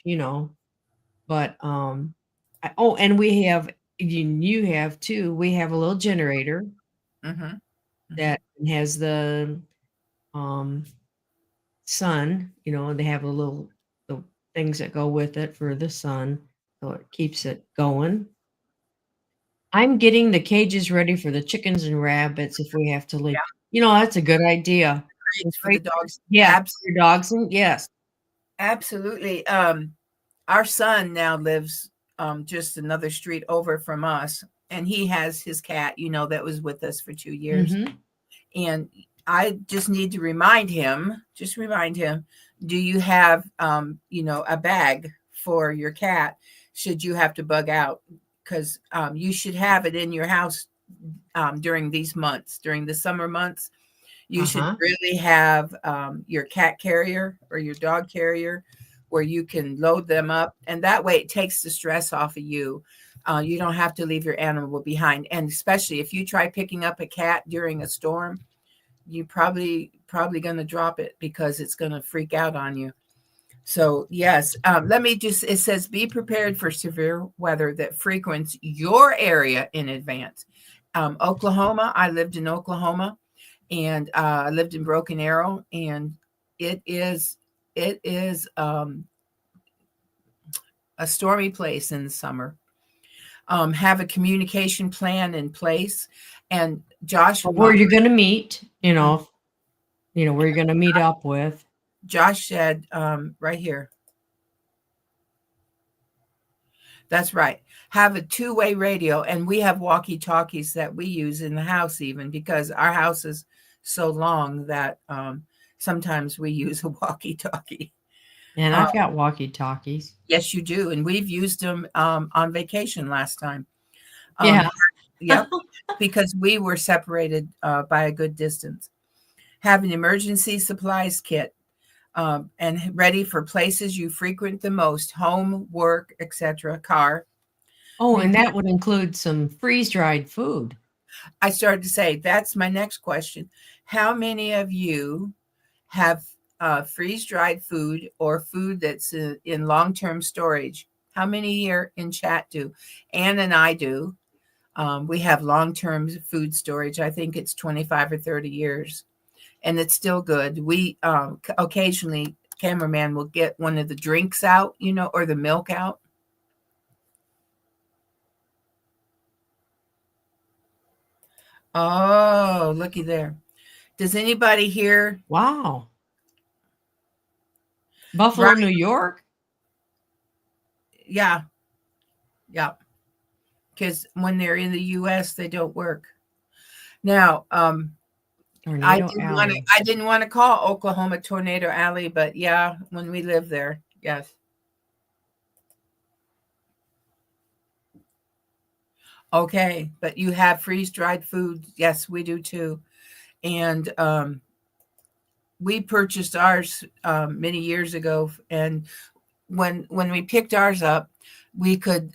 But and we have you have too. We have a little generator Mm-hmm. Mm-hmm. that has the um sun. They have the things that go with it for the sun, so it keeps it going. I'm getting the cages ready for the chickens and rabbits if we have to leave. Yeah. That's a good idea. Great for the dogs. Yeah, your dogs and yes. Absolutely. Our son now lives just another street over from us, and he has his cat, that was with us for 2 years. Mhm. And I just need to remind him, do you have, a bag for your cat should you have to bug out? Because you should have it in your house during these months, during the summer months. You should really have your cat carrier or your dog carrier where you can load them up. And that way it takes the stress off of you. You don't have to leave your animal behind. And especially if you try picking up a cat during a storm, you probably going to drop it because it's going to freak out on you. So yes, it says be prepared for severe weather that frequents your area in advance. Oklahoma, I lived in Oklahoma, and I lived in Broken Arrow, and it is a stormy place in the summer. Have a communication plan in place, and Josh, where you're going to meet, where you're going to meet up with. Josh said right here. That's right. Have a two-way radio, and we have walkie-talkies that we use in the house, even because our house is so long that sometimes we use a walkie-talkie. And I've got walkie-talkies. Yes, you do, and we've used them on vacation last time. Yeah. Yep, because we were separated by a good distance. Have an emergency supplies kit and ready for places you frequent the most: home, work, etc., car. Oh, and that would include some freeze-dried food. I started to say, that's my next question. How many of you have freeze-dried food or food that's in long-term storage? How many here in chat do? Ann and I do. We have long-term food storage. I think it's 25 or 30 years, and it's still good. We occasionally, cameraman will get one of the drinks out, or the milk out. Oh, looky there. Does anybody here? Wow. Buffalo, Right. New York? Yeah. Yeah. Because when they're in the US, they don't work. Now, I didn't want to call Oklahoma Tornado Alley, but yeah, when we lived there, yes. Okay, but you have freeze-dried food. Yes, we do too. And we purchased ours many years ago, and when we picked ours up, we could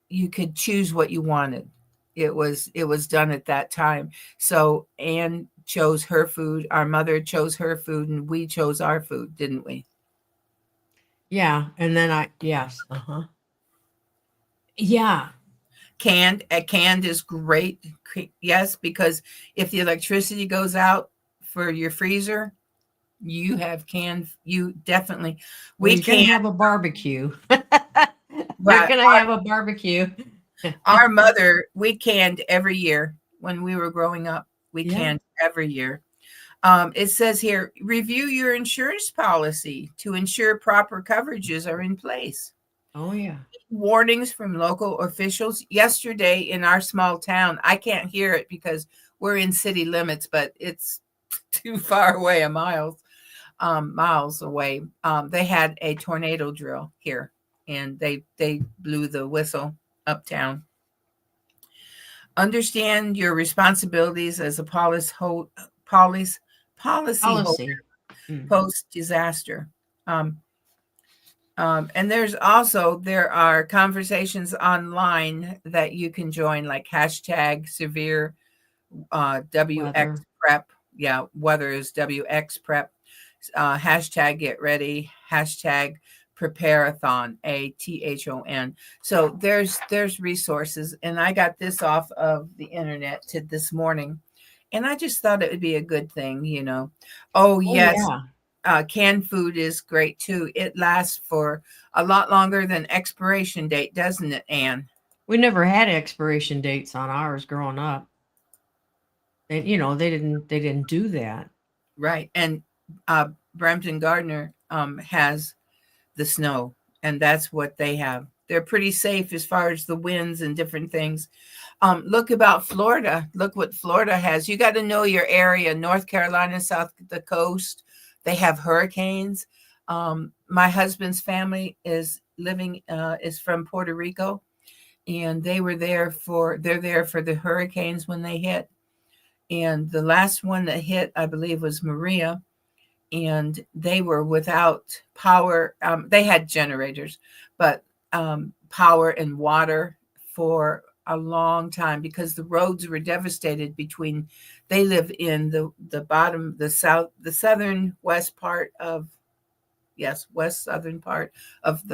you could choose what you wanted. It was done at that time. So Ann chose her food, our mother chose her food, and we chose our food, didn't we? Yeah, and then yes, yeah. Canned is great. Yes, because if the electricity goes out for your freezer, you have canned. You definitely. We're gonna have a barbecue. We're gonna have a barbecue. Our mother, we canned every year when we were growing up. We canned every year. It says here, review your insurance policy to ensure proper coverages are in place. Oh, yeah. Warnings from local officials. Yesterday in our small town, I can't hear it because we're in city limits, but it's too far away, a mile. miles away, they had a tornado drill here, and they blew the whistle uptown. Understand your responsibilities as a policy holder Policy. Mm. post disaster. Um, and there are conversations online that you can join, like hashtag severe WX Weather. prep. Yeah, weather is WX prep. Hashtag get ready. Hashtag preparathon. ATHON. So there's resources, and I got this off of the internet this morning, and I just thought it would be a good thing, you know. Oh Oh yes, yeah. canned food is great too. It lasts for a lot longer than expiration date, doesn't it, Anne? We never had expiration dates on ours growing up. They didn't do that. Right. And Brampton Gardner has the snow, and that's what they have. They're pretty safe as far as the winds and different things. Look about Florida. Look what Florida has. You got to know your area. North Carolina, south the coast, they have hurricanes. My husband's family is from Puerto Rico, and they're there for the hurricanes when they hit. And the last one that hit, I believe, was Maria, and they were without power. They had generators, but power and water for a long time because the roads were devastated between. They live in the bottom, the southern west part of west southern part of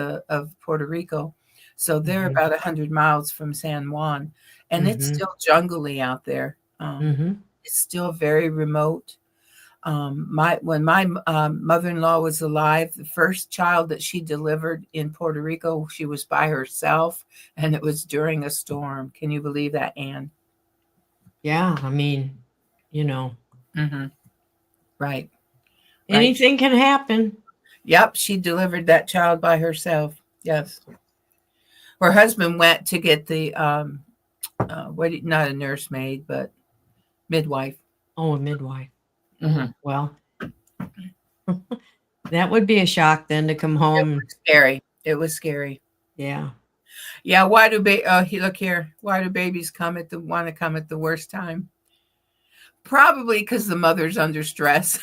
Puerto Rico. So they're Mm-hmm. about 100 miles from San Juan, and it's Mm-hmm. still jungly out there. Mm-hmm. It's still very remote. When my mother-in-law was alive, the first child that she delivered in Puerto Rico, she was by herself, and it was during a storm. Can you believe that, Anne? Yeah. I mean, you know, Mm-hmm. Right, right. anything can happen. Yep, she delivered that child by herself. Yes, her husband went to get the not a nursemaid, but midwife. Oh, a midwife. Mm-hmm. Oh, well, that would be a shock then to come It home. was scary. It was scary. Yeah. Yeah. Look here? Why do babies want to come at the worst time? Probably because the mother's under stress.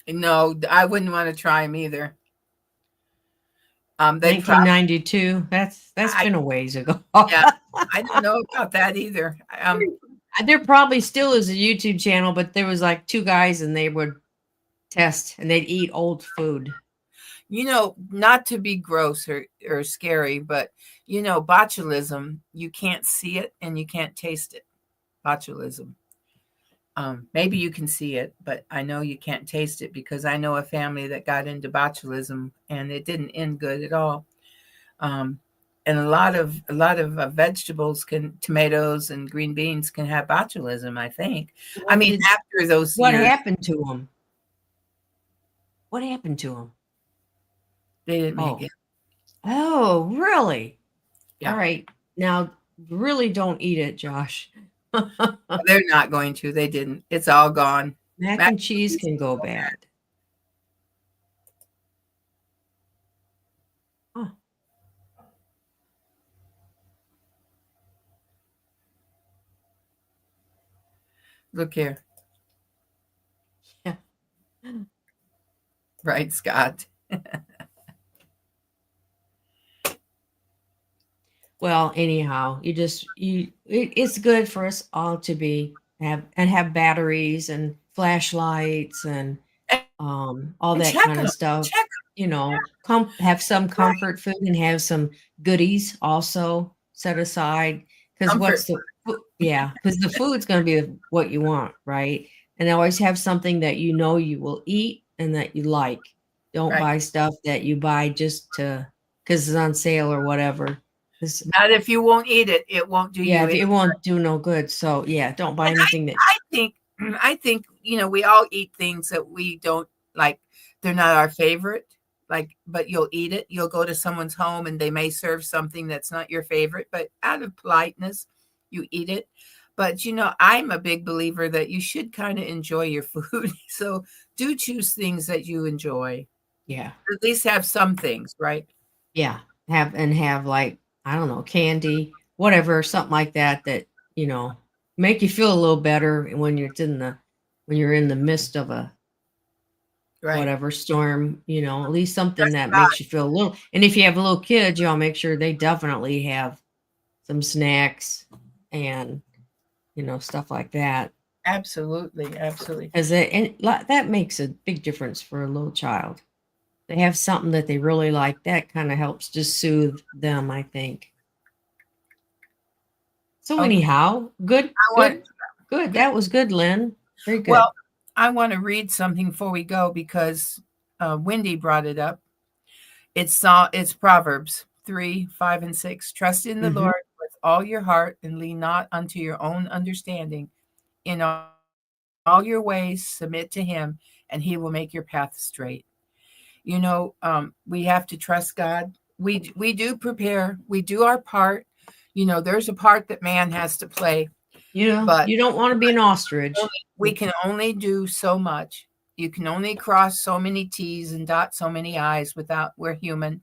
No, I wouldn't want to try them either. They probably. 1992. That's I been a ways ago. Yeah. I don't know about that either. There probably still is a YouTube channel, but there was like two guys and they would test and they'd eat old food. Not to be gross or scary, but botulism, you can't see it and you can't taste it. Botulism. Maybe you can see it, but I know you can't taste it because I know a family that got into botulism and it didn't end good at all. And a lot of vegetables tomatoes and green beans can have botulism, I think. I mean, after those What years, happened to them? What happened to them? they didn't make it. Oh, really? Yeah. All right. Now, really don't eat it, Josh. They're not going to. They didn't. It's all gone. Mac and cheese can go bad. Oh. Look here. Yeah. Right, Scott. Well, anyhow, it's good for us all to have batteries and flashlights and all that kind of stuff. Have some comfort food and have some goodies also set aside because because the food's going to be what you want, right? And always have something that you know you will eat and that you like. Don't buy stuff that you buy just because it's on sale or whatever. Not if you won't eat it, it won't do you. Yeah, it won't do no good. So yeah, don't buy anything that. I think we all eat things that we don't like. They're not our favorite, like, but you'll eat it. You'll go to someone's home and they may serve something that's not your favorite, but out of politeness, you eat it. But I'm a big believer that you should kind of enjoy your food. So do choose things that you enjoy. Yeah. At least have some things, right? Yeah. Have like, I don't know, candy, whatever, something like that make you feel a little better when you're in the midst of a Right. whatever storm, at least something Trust that God. makes you feel a little. And if you have little kids, make sure they definitely have some snacks and stuff like that. Absolutely. Absolutely. Because that makes a big difference for a little child. They have something that they really like. That kind of helps to soothe them, I think. So Okay. anyhow, good. That was good, Lynn. Very good. Well, I want to read something before we go because Wendy brought it up. It's Proverbs 3, 5, and 6. Trust in the Lord with all your heart and lean not unto your own understanding. In all your ways, submit to him, and he will make your path straight. We have to trust God. We do prepare. We do our part. There's a part that man has to play. But you don't want to be an ostrich. We can only do so much. You can only cross so many T's and dot so many I's we're human.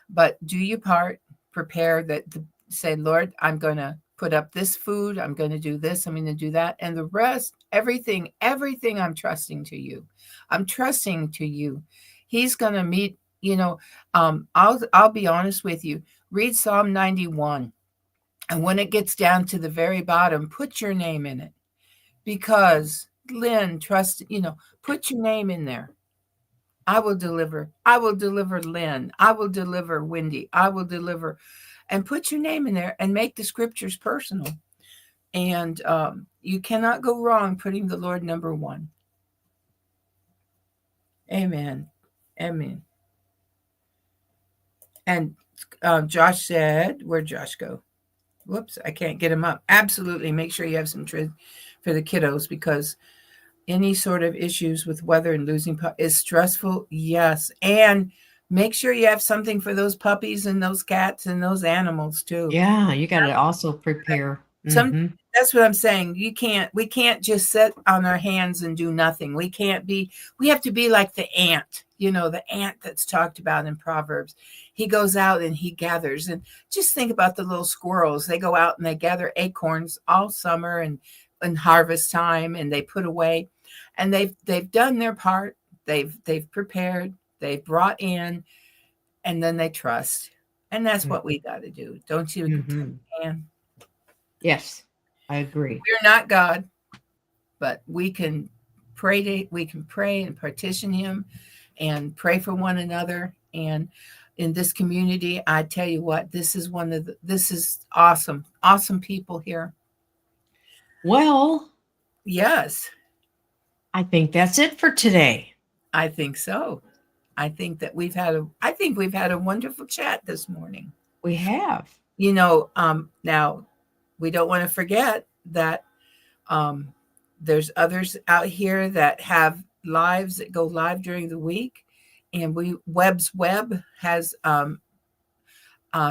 But do your part. Prepare say, Lord, I'm going to put up this food. I'm going to do this. I'm going to do that. And the rest, everything I'm trusting to you. I'm trusting to you. He's going to meet, I'll be honest with you. Read Psalm 91. And when it gets down to the very bottom, put your name in it. Because Lynn, put your name in there. I will deliver. I will deliver Lynn. I will deliver Wendy. I will deliver. And put your name in there and make the scriptures personal. And you cannot go wrong putting the Lord number one. Amen. Amen. And Josh said, where'd Josh go? Whoops, I can't get him up. Absolutely. Make sure you have some for the kiddos, because any sort of issues with weather and losing is stressful. Yes. And make sure you have something for those puppies and those cats and those animals too. Yeah, you got to also prepare. That's what I'm saying. We can't just sit on our hands and do nothing. We have to be like the ant, the ant that's talked about in Proverbs. He goes out and he gathers. And just think about the little squirrels. They go out and they gather acorns all summer and harvest time, and they put away, and they've done their part. They've prepared, they've brought in, and then they trust. And that's what we got to do. Don't you, Ann? Yes, I agree. We're not God, but we can pray and petition him and pray for one another. And in this community, I tell you what, this is awesome. Awesome people here. Well, yes. I think that's it for today. I think so. I think that we've had a wonderful chat this morning. We have. Now we don't want to forget that there's others out here that have lives that go live during the week, and Web's Web has a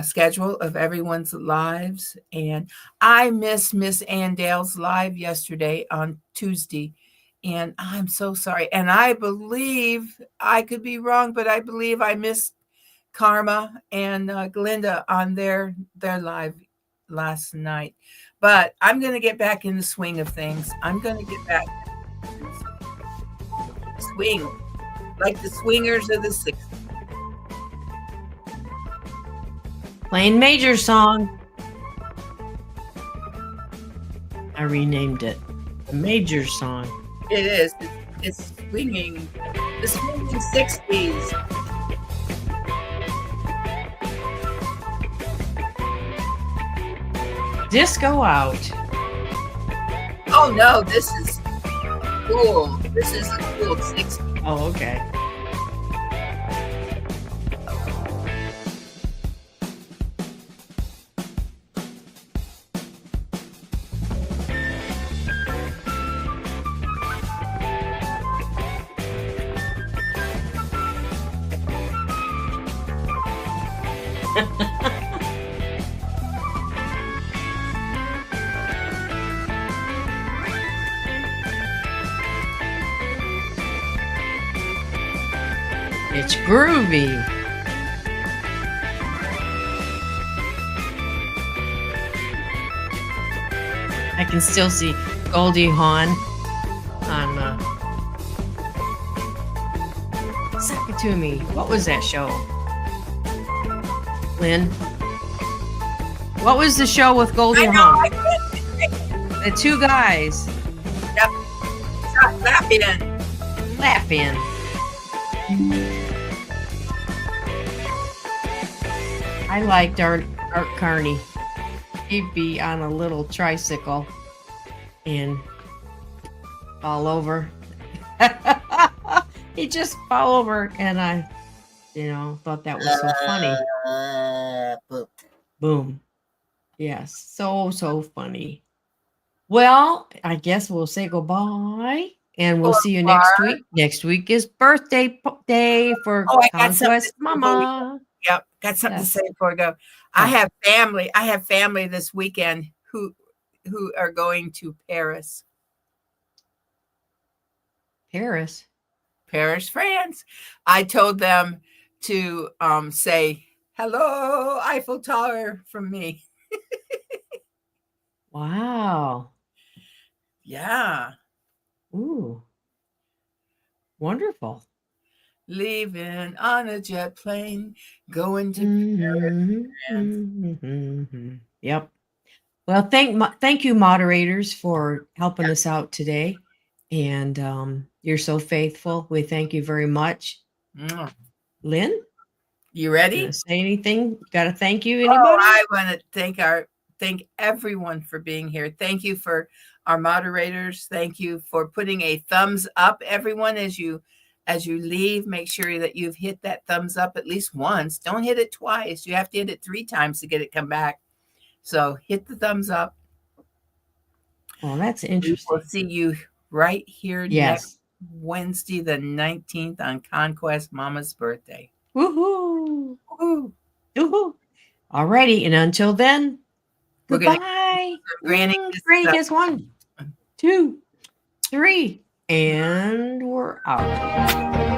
schedule of everyone's lives. And I missed Miss Ann Dale's live yesterday on Tuesday, and I'm so sorry. And I believe, I could be wrong, but I believe I missed Karma and Glinda on their live last night. But I'm going to get back in the swing of things. I'm going to get back swing, like the swingers of the 60s. Playing Major song. I renamed it. The Major song. It is. It's swinging. The swinging 60s. Disco out. Oh no, this is cool. This is a cool 60s. Oh, okay. It's groovy. I can still see Goldie Hawn on Suck It To Me. What was that show? Lynn? What was the show with Goldie I know. Hawn? I can't. The two guys Yep. Stop laughing. laughing. I liked Art Carney. He'd be on a little tricycle and fall over. He'd just fall over, and I, thought that was so funny. Boom. Yes, so funny. Well, I guess we'll say goodbye, and we'll see you next week. Next week is birthday day for I got something Conquest Mama. Yep, got something to Yes. say before I go. I have family this weekend who are going to Paris, Paris, France. I told them to say hello, Eiffel Tower from me. Wow. Yeah. Ooh. Wonderful. Leaving on a jet plane, going to Paris. Mm-hmm. Yep. Well, thank you, moderators, for helping us out today. And you're so faithful. We thank you very much. Lynn, you ready? Gonna say anything? Got to thank you, Oh, anybody? I want to thank everyone for being here. Thank you for our moderators. Thank you for putting a thumbs up, everyone, as you leave. Make sure that you've hit that thumbs up at least once. Don't hit it twice. You have to hit it 3 times to get it come back. So hit the thumbs up. Oh, that's interesting. We'll see you right here Yes. next Wednesday, the 19th, on Conquest Mama's birthday. Woohoo! Woo-hoo. Woohoo! Alrighty, and until then, We're gonna goodbye. Granny Granny gets 1, 2, 3, and we're out.